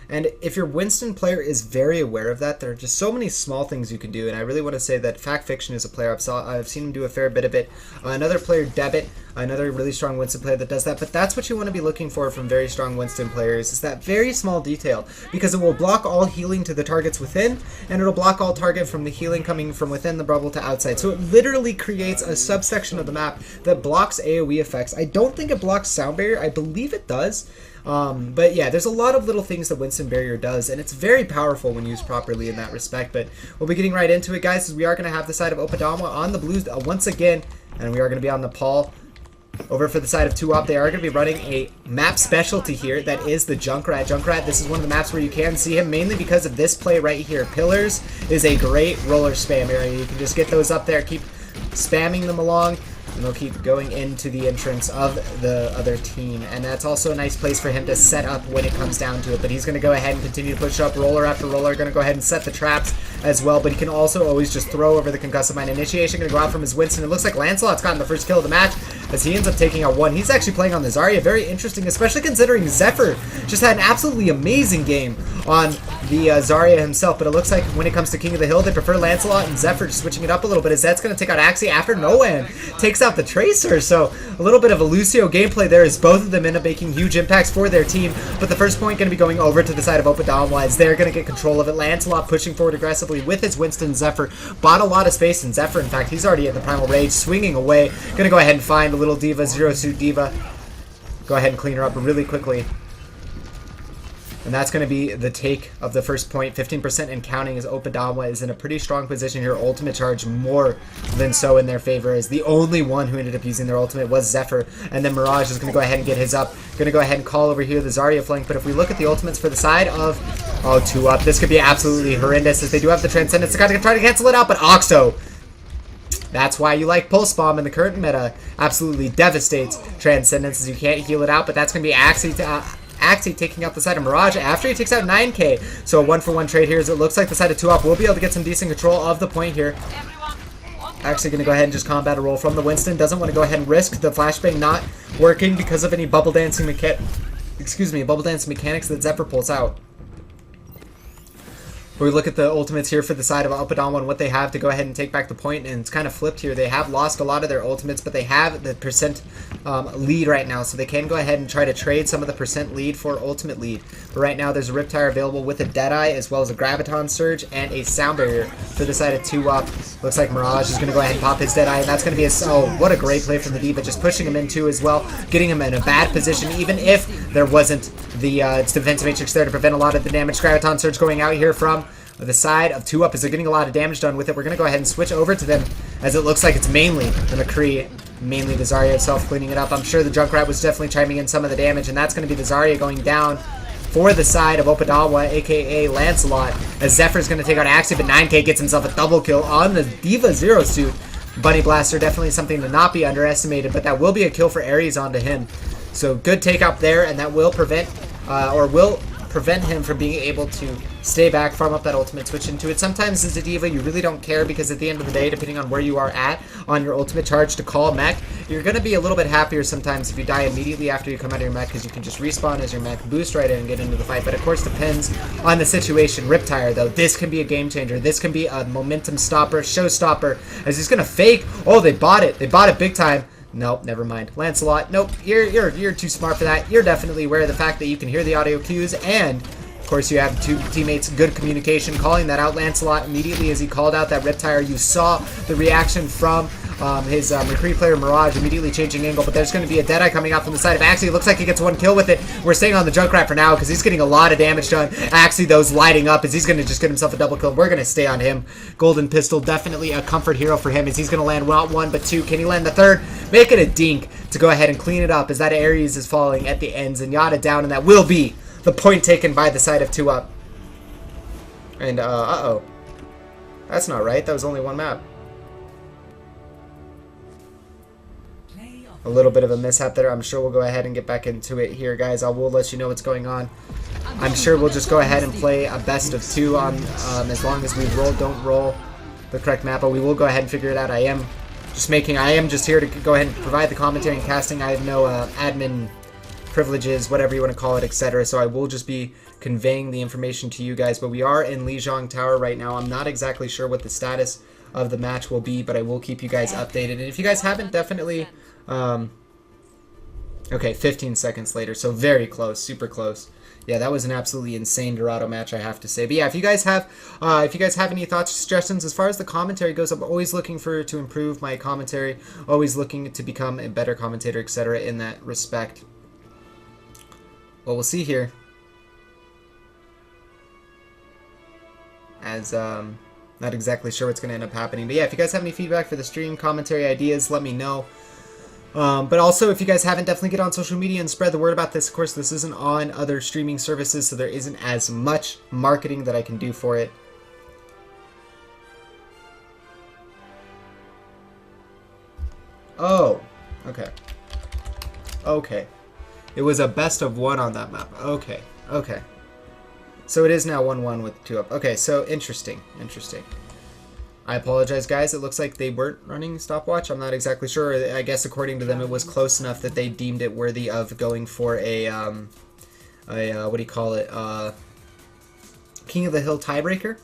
And if your Winston player is very aware of that, there are just so many small things you can do, and I really want to say that Fact Fiction is a player. I've seen him do a fair bit of it. Another player, Debit, another really strong Winston player that does that, but that's what you want to be looking for from very strong Winston players, is that very small detail, because it will block all healing to the targets within, and it'll block all target from the healing coming from within the bubble to outside. So it literally creates a subsection of the map that blocks AoE effects. I don't think it blocks sound barrier. I believe it does. But yeah, there's a lot of little things that Winston Barrier does, and it's very powerful when used properly in that respect. But we'll be getting right into it, guys, as we are going to have the side of Oppa.Danawa on the blues once again, and we are going to be on Nepal. Over for the side of Tuop, they are going to be running a map specialty here. That is the Junkrat. Junkrat, this is one of the maps where you can see him, mainly because of this play right here. Pillars is a great roller spam area. You can just get those up there, keep spamming them along, and they'll keep going into the entrance of the other team. And that's also a nice place for him to set up when it comes down to it. But he's going to go ahead and continue to push up roller after roller. Going to go ahead and set the traps as well. But he can also always just throw over the concussive mine. Initiation going to go out from his Winston. It looks like Lancelot's gotten the first kill of the match as he ends up taking out one. He's actually playing on the Zarya. Very interesting, especially considering Zephyr just had an absolutely amazing game on the Zarya himself. But it looks like when it comes to King of the Hill, they prefer Lancelot and Zephyr, just switching it up a little bit. As Zet's going to take out Axie after Noan takes out the Tracer. So a little bit of a Lucio gameplay there as both of them end up making huge impacts for their team. But the first point going to be going over to the side of Oppa.Danawa as they're going to get control of it. Lancelot pushing forward aggressively with his Winston. Zephyr bought a lot of space, and Zephyr, in fact, he's already in the Primal Rage, swinging away. Going to go ahead and find a little Diva, Zero Suit Diva. Go ahead and clean her up really quickly. And that's going to be the take of the first point. 15% and counting as Oppa.Danawa is in a pretty strong position here. Ultimate charge more than so in their favor, as the only one who ended up using their ultimate was Zephyr. And then Mirage is going to go ahead and get his up. Going to go ahead and call over here the Zarya flank. But if we look at the ultimates for the side of Tuop, this could be absolutely horrendous as they do have the Transcendence to kind of try to cancel it out. But Oxo, that's why you like Pulse Bomb in the current meta. Absolutely devastates Transcendence as you can't heal it out. But that's going to be Axie taking out the side of Mirage after he takes out 9k. So a 1-for-1 trade here as it looks like the side of Tuop will be able to get some decent control of the point here. Actually going to go ahead and just combat a roll from the Winston. Doesn't want to go ahead and risk the flashbang not working because of any bubble dancing mechanics that Zephyr pulls out. We look at the ultimates here for the side of Oppa.Danawa and what they have to go ahead and take back the point, and it's kind of flipped here. They have lost a lot of their ultimates, but they have the percent lead right now, so they can go ahead and try to trade some of the percent lead for ultimate lead. But right now there's a Riptire available with a Deadeye, as well as a Graviton Surge and a Sound Barrier for the side of Tuop. Looks like Mirage is going to go ahead and pop his Deadeye, and that's going to be what a great play from the Diva, just pushing him in too as well, getting him in a bad position, even if there wasn't the defensive matrix there to prevent a lot of the damage. Graviton Surge going out here from the side of Tuop as they're getting a lot of damage done with it. We're going to go ahead and switch over to them as it looks like it's mainly the McCree, mainly the Zarya itself cleaning it up. I'm sure the Junkrat was definitely chiming in some of the damage, and that's going to be the Zarya going down for the side of Oppa.Danawa, aka Lancelot, as Zephyr's going to take out Axie, but 9k gets himself a double kill on the Diva Zero Suit. Bunny Blaster, definitely something to not be underestimated, but that will be a kill for Ares onto him. So good take up there, and that will prevent him from being able to stay back, farm up that ultimate, switch into it. Sometimes as a Diva, you really don't care because at the end of the day, depending on where you are at on your ultimate charge to call mech, you're going to be a little bit happier sometimes if you die immediately after you come out of your mech because you can just respawn as your mech, boost right in and get into the fight. But of course depends on the situation. Riptire though, this can be a game changer. This can be a momentum stopper, showstopper, as he's going to fake. Oh, they bought it. They bought it big time. Nope, never mind. Lancelot, nope, you're too smart for that. You're definitely aware of the fact that you can hear the audio cues, and of course you have two teammates, good communication, calling that out. Lancelot immediately as he called out that Riptire, you saw the reaction from his McCree player Mirage immediately changing angle, but there's going to be a Deadeye coming out from the side of Axie. It looks like he gets one kill with it. We're staying on the Junkrat for now because he's getting a lot of damage done. Axie, though's lighting up as he's going to just get himself a double kill. We're going to stay on him. Golden Pistol, definitely a comfort hero for him as he's going to land not one, but two. Can he land the third? Make it a dink to go ahead and clean it up as that Ares is falling at the ends, and Yada down, and that will be the point taken by the side of Tuop. And, uh-oh. That's not right. That was only one map. A little bit of a mishap there. I'm sure we'll go ahead and get back into it here, guys. I will let you know what's going on. I'm sure we'll just go ahead and play a best of two on as long as we don't roll the correct map, but we will go ahead and figure it out. I am just here to go ahead and provide the commentary and casting. I have no admin privileges, whatever you want to call it, etc. So I will just be conveying the information to you guys. But we are in Lijiang Tower right now. I'm not exactly sure what the status of the match will be, but I will keep you guys updated. And if you guys haven't, definitely okay, 15 seconds later, so very close, super close. Yeah, that was an absolutely insane Dorado match, I have to say. But yeah, if you guys have any thoughts, suggestions as far as the commentary goes, I'm always looking to improve my commentary, always looking to become a better commentator, etc. in that respect. Well, we'll see here. As, not exactly sure what's going to end up happening. But yeah, if you guys have any feedback for the stream, commentary, ideas, let me know. But also, if you guys haven't, definitely get on social media and spread the word about this. Of course, this isn't on other streaming services, so there isn't as much marketing that I can do for it. Oh, okay. Okay. It was a best of one on that map. Okay, okay. So it is now 1-1 with 2 up. Okay, so interesting, interesting. I apologize, guys. It looks like they weren't running stopwatch. I'm not exactly sure. I guess according to them, it was close enough that they deemed it worthy of going for a what do you call it? King of the Hill tiebreaker.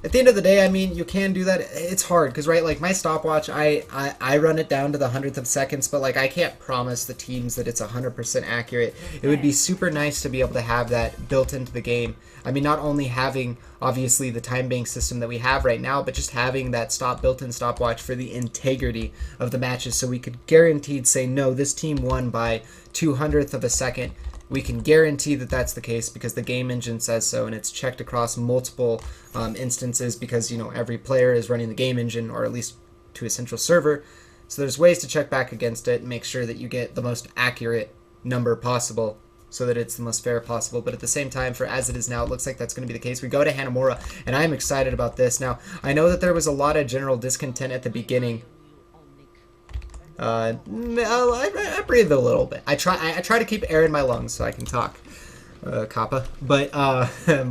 At the end of the day, I mean, you can do that. It's hard because, right, like my stopwatch, I run it down to the 100th of seconds, but like I can't promise the teams that it's 100% accurate. It would be super nice to be able to have that built into the game. I mean, not only having obviously the time bank system that we have right now, but just having that built-in stopwatch for the integrity of the matches, so we could guaranteed say, no, this team won by 200th of a second. We can guarantee that that's the case because the game engine says so, and it's checked across multiple instances because, you know, every player is running the game engine, or at least to a central server. So there's ways to check back against it and make sure that you get the most accurate number possible so that it's the most fair possible. But at the same time, for as it is now, it looks like that's going to be the case. We go to Hanamura, and I'm excited about this. Now, I know that there was a lot of general discontent at the beginning. I breathe a little bit. I try to keep air in my lungs so I can talk, Kappa. But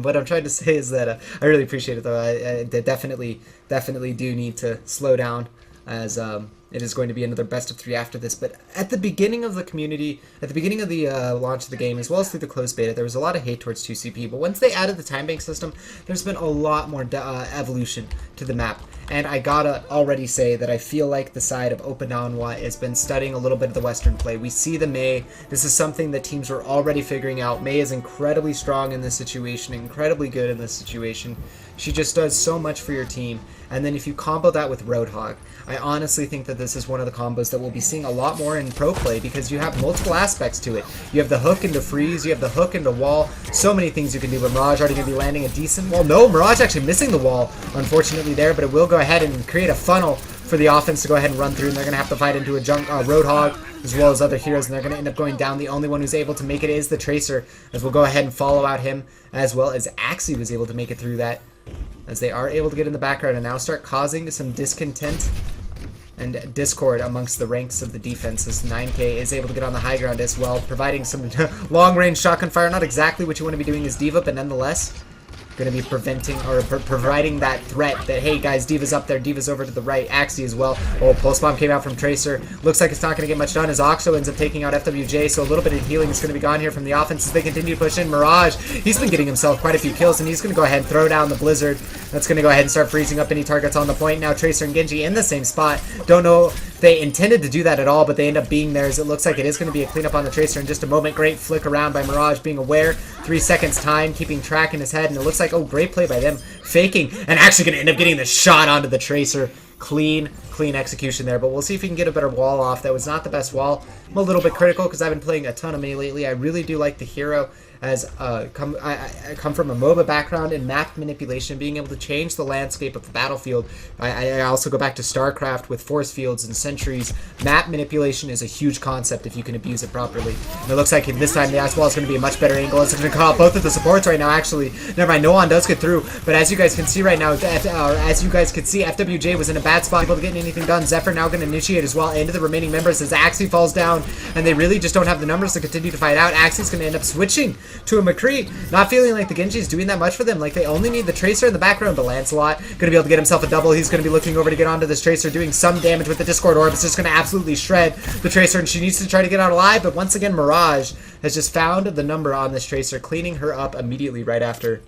what I'm trying to say is that I really appreciate it, though. I definitely do need to slow down, as it is going to be another best of 3 after this. But at the beginning of the community, at the beginning of the launch of the game, as well as through the closed beta, there was a lot of hate towards 2CP. But once they added the time bank system, there's been a lot more evolution to the map. And I gotta already say that I feel like the side of Oppa.Danawa has been studying a little bit of the Western play. We see the Mei. This is something that teams were already figuring out. Mei is incredibly strong in this situation, incredibly good in this situation. She just does so much for your team. And then if you combo that with Roadhog, I honestly think that this is one of the combos that we'll be seeing a lot more in pro play because you have multiple aspects to it. You have the hook into freeze, you have the hook into wall, so many things you can do, but Mirage already going to be landing a decent wall. No, Mirage actually missing the wall, unfortunately there, but it will go ahead and create a funnel for the offense to go ahead and run through, and they're going to have to fight into a Roadhog as well as other heroes, and they're going to end up going down. The only one who's able to make it is the Tracer, as we'll go ahead and follow out him, as well as Axie was able to make it through that, as they are able to get in the background and now start causing some discontent and discord amongst the ranks of the defense, as 9K is able to get on the high ground as well, providing some long-range shotgun fire. Not exactly what you want to be doing as D.Va, but nonetheless going to be preventing or providing that threat that, hey guys, D.Va's up there, D.Va's over to the right, Axie as well. Oh, pulse bomb came out from Tracer. Looks like it's not going to get much done as Oxo ends up taking out FWJ, so a little bit of healing is going to be gone here from the offense as they continue to push in. Mirage, he's been getting himself quite a few kills, and he's going to go ahead and throw down the Blizzard. That's going to go ahead and start freezing up any targets on the point. Now Tracer and Genji in the same spot. Don't know if they intended to do that at all, but they end up being there, as it looks like it is going to be a cleanup on the Tracer in just a moment. Great flick around by Mirage, being aware. 3 seconds time, keeping track in his head, and it looks like, oh, great play by them, faking, and actually going to end up getting the shot onto the Tracer. Clean execution there, but we'll see if we can get a better wall off. That was not the best wall. I'm a little bit critical because I've been playing a ton of Mei lately. I really do like the hero, as I come from a MOBA background in map manipulation, being able to change the landscape of the battlefield. I also go back to StarCraft with force fields and sentries. Map manipulation is a huge concept if you can abuse it properly. And it looks like this time the ice wall is going to be a much better angle. It's going to call out both of the supports right now, actually. Never mind, Noan does get through, but as you guys can see right now, FWJ was in a bad spot, able to get anything done. Zephyr now going to initiate as well into the remaining members as Axie falls down, and they really just don't have the numbers to continue to fight out. Axie's going to end up switching to a McCree, not feeling like the Genji's doing that much for them. Like, they only need the Tracer in the background, but Lancelot going to be able to get himself a double. He's going to be looking over to get onto this Tracer, doing some damage with the Discord Orb. It's just going to absolutely shred the Tracer, and she needs to try to get out alive, but once again, Mirage has just found the number on this Tracer, cleaning her up immediately right after.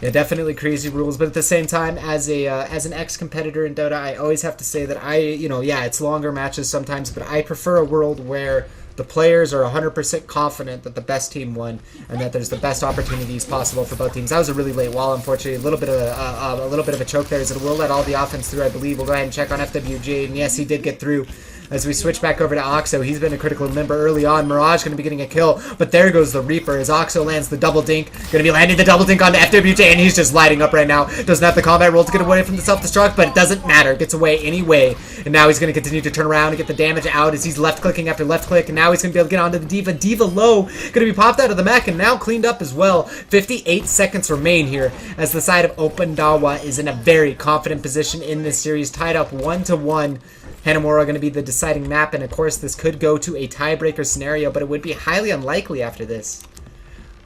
Yeah, definitely crazy rules, but at the same time, as an ex-competitor in Dota, I always have to say that yeah, it's longer matches sometimes, but I prefer a world where the players are 100% confident that the best team won and that there's the best opportunities possible for both teams. That was a really late wall, unfortunately. A little bit of a choke there, as it will let all the offense through, I believe. We'll go ahead and check on FWJ, and yes, he did get through, as we switch back over to Oxo. He's been a critical member early on. Mirage going to be getting a kill, but there goes the Reaper as Oxo lands the double dink. Going to be landing the double dink onto FWJ, and he's just lighting up right now. Doesn't have the combat roll to get away from the self-destruct, but it doesn't matter. Gets away anyway, and now he's going to continue to turn around and get the damage out as he's left-clicking after left-click, and now he's going to be able to get onto the D.Va. D.Va low, going to be popped out of the mech, and now cleaned up as well. 58 seconds remain here as the side of Oppa.Danawa is in a very confident position in this series, tied up 1-1. Hanamura going to be the deciding map, and of course this could go to a tiebreaker scenario, but it would be highly unlikely after this.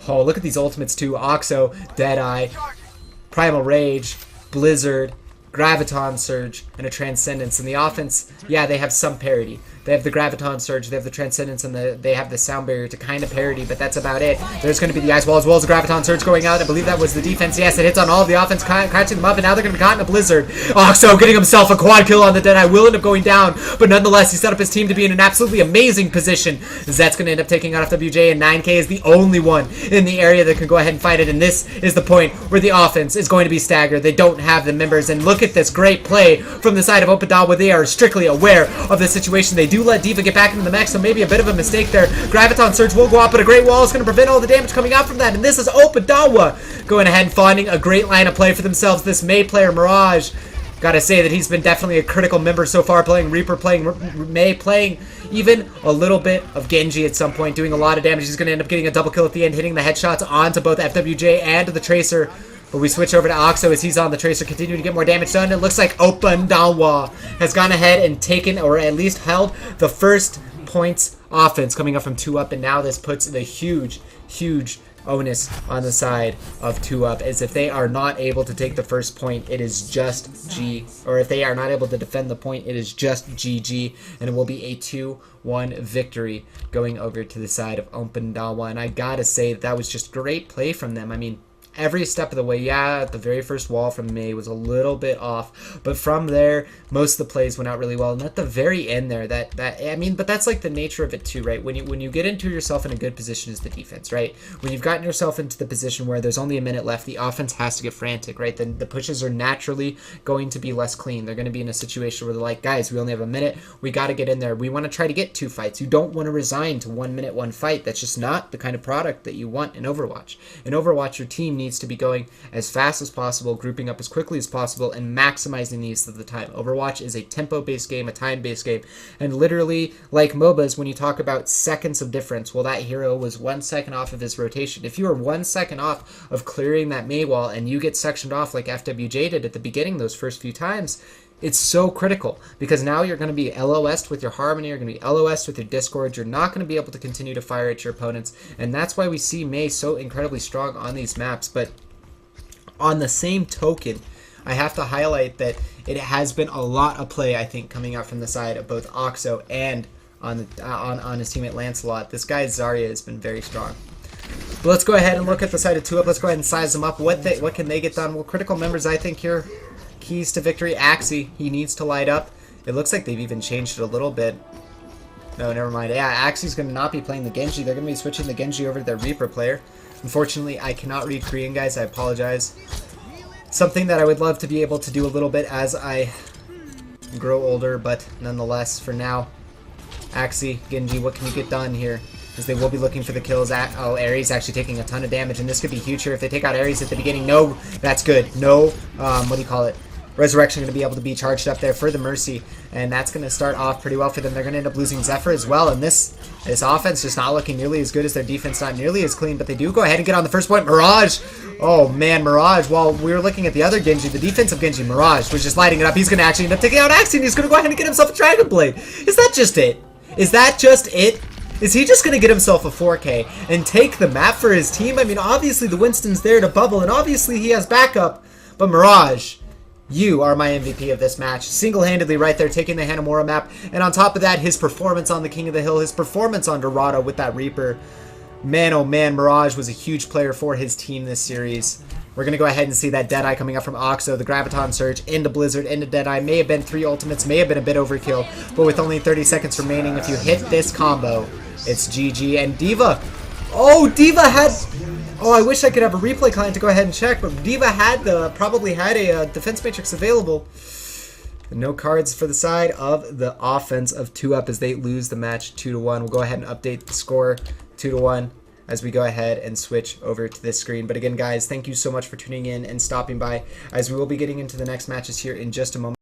Oh, look at these ultimates too. Oxo, Deadeye, Primal Rage, Blizzard, Graviton Surge, and a Transcendence. And the offense, yeah, they have some parity. They have the Graviton Surge, they have the Transcendence, and they have the Sound Barrier to kind of parity, but that's about it. There's going to be the Ice Wall as well as the Graviton Surge going out. I believe that was the defense. Yes, it hits on all of the offense, catching them up, and now they're going to be caught in a Blizzard. Oxo getting himself a quad kill on the Deadeye, will end up going down, but nonetheless, he set up his team to be in an absolutely amazing position. Zet's going to end up taking out FWJ, and 9K is the only one in the area that can go ahead and fight it, and this is the point where the offense is going to be staggered. They don't have the members, and look at this great play from the side of Oppa.Danawa. They are strictly aware of the situation. They do let D.Va get back into the mech, so maybe a bit of a mistake there. Graviton Surge will go up, but a great wall is going to prevent all the damage coming out from that, and this is Oppa.Danawa going ahead and finding a great line of play for themselves. This Mei player, Mirage, gotta say that he's been definitely a critical member so far, playing Reaper, playing Mei, playing even a little bit of Genji at some point, doing a lot of damage. He's going to end up getting a double kill at the end, hitting the headshots onto both FWJ and the Tracer. But we switch over to Oxo as he's on the Tracer, continuing to get more damage done. It looks like Oppa.Danawa has gone ahead and taken, or at least held, the first points offense coming up from 2 up, and now this puts the huge onus on the side of 2 up, as if they are not able to take the first point, it is just G, or if they are not able to defend the point, it is just GG, and it will be a 2-1 victory going over to the side of Oppa.Danawa. And I gotta say that was just great play from them. I mean, every step of the way, yeah, the very first wall from Mei was a little bit off, but from there, most of the plays went out really well. And at the very end there, I mean, but that's like the nature of it too, right? When you get into yourself in a good position as the defense, right? When you've gotten yourself into the position where there's only a minute left, the offense has to get frantic, right? Then the pushes are naturally going to be less clean. They're going to be in a situation where they're like, guys, we only have a minute. We got to get in there. We want to try to get 2 fights. You don't want to resign to 1 minute, 1 fight. That's just not the kind of product that you want in Overwatch. In Overwatch, your team needs to be going as fast as possible, grouping up as quickly as possible, and maximizing the use of the time. Overwatch is a tempo-based game, a time-based game, and literally, like MOBAs, when you talk about seconds of difference, well, that hero was 1 second off of his rotation. If you are 1 second off of clearing that Mei wall and you get sectioned off like FWJ did at the beginning those first few times, it's so critical, because now you're going to be LOS'd with your Harmony, you're going to be LOS'd with your Discord, you're not going to be able to continue to fire at your opponents, and that's why we see Mei so incredibly strong on these maps. But on the same token, I have to highlight that it has been a lot of play, I think, coming out from the side of both Oxo and on his teammate Lancelot. This guy Zarya has been very strong. But let's go ahead and look at the side of 2 up. Let's go ahead and size them up. What can they get done? Well, critical members, I think, here. Keys to victory. Axie, he needs to light up. It looks like they've even changed it a little bit. No, never mind. Yeah, Axie's going to not be playing the Genji. They're going to be switching the Genji over to their Reaper player. Unfortunately, I cannot read Korean, guys. I apologize. Something that I would love to be able to do a little bit as I grow older, but nonetheless, for now, Axie, Genji, what can you get done here? As they will be looking for the kills. Oh, Ares actually taking a ton of damage, and this could be huge here if they take out Ares at the beginning. No, that's good. No, what do you call it? Resurrection going to be able to be charged up there for the Mercy, and that's going to start off pretty well for them. They're going to end up losing Zephyr as well, and this offense just not looking nearly as good as their defense, not nearly as clean, but they do go ahead and get on the first point. Mirage! Oh man, Mirage, while we were looking at the other Genji, the defensive Genji, Mirage, was just lighting it up. He's going to actually end up taking out Axie, and he's going to go ahead and get himself a Dragon Blade. Is that just it? Is that just it? Is he just going to get himself a 4K and take the map for his team? I mean, obviously the Winston's there to bubble, and obviously he has backup, but Mirage, you are my MVP of this match. Single-handedly right there, taking the Hanamura map. And on top of that, his performance on the King of the Hill, his performance on Dorado with that Reaper. Man, oh man, Mirage was a huge player for his team this series. We're going to go ahead and see that Deadeye coming up from Oxo, the Graviton Surge, into Blizzard, into Deadeye. May have been 3 ultimates, may have been a bit overkill, but with only 30 seconds remaining, if you hit this combo, it's GG. And D.Va, oh, D.Va had... Oh, I wish I could have a replay client to go ahead and check, but D.Va had probably had a defense matrix available. No cards for the side of the offense of 2UP as they lose the match 2-1. We'll go ahead and update the score 2-1 as we go ahead and switch over to this screen. But again, guys, thank you so much for tuning in and stopping by, as we will be getting into the next matches here in just a moment.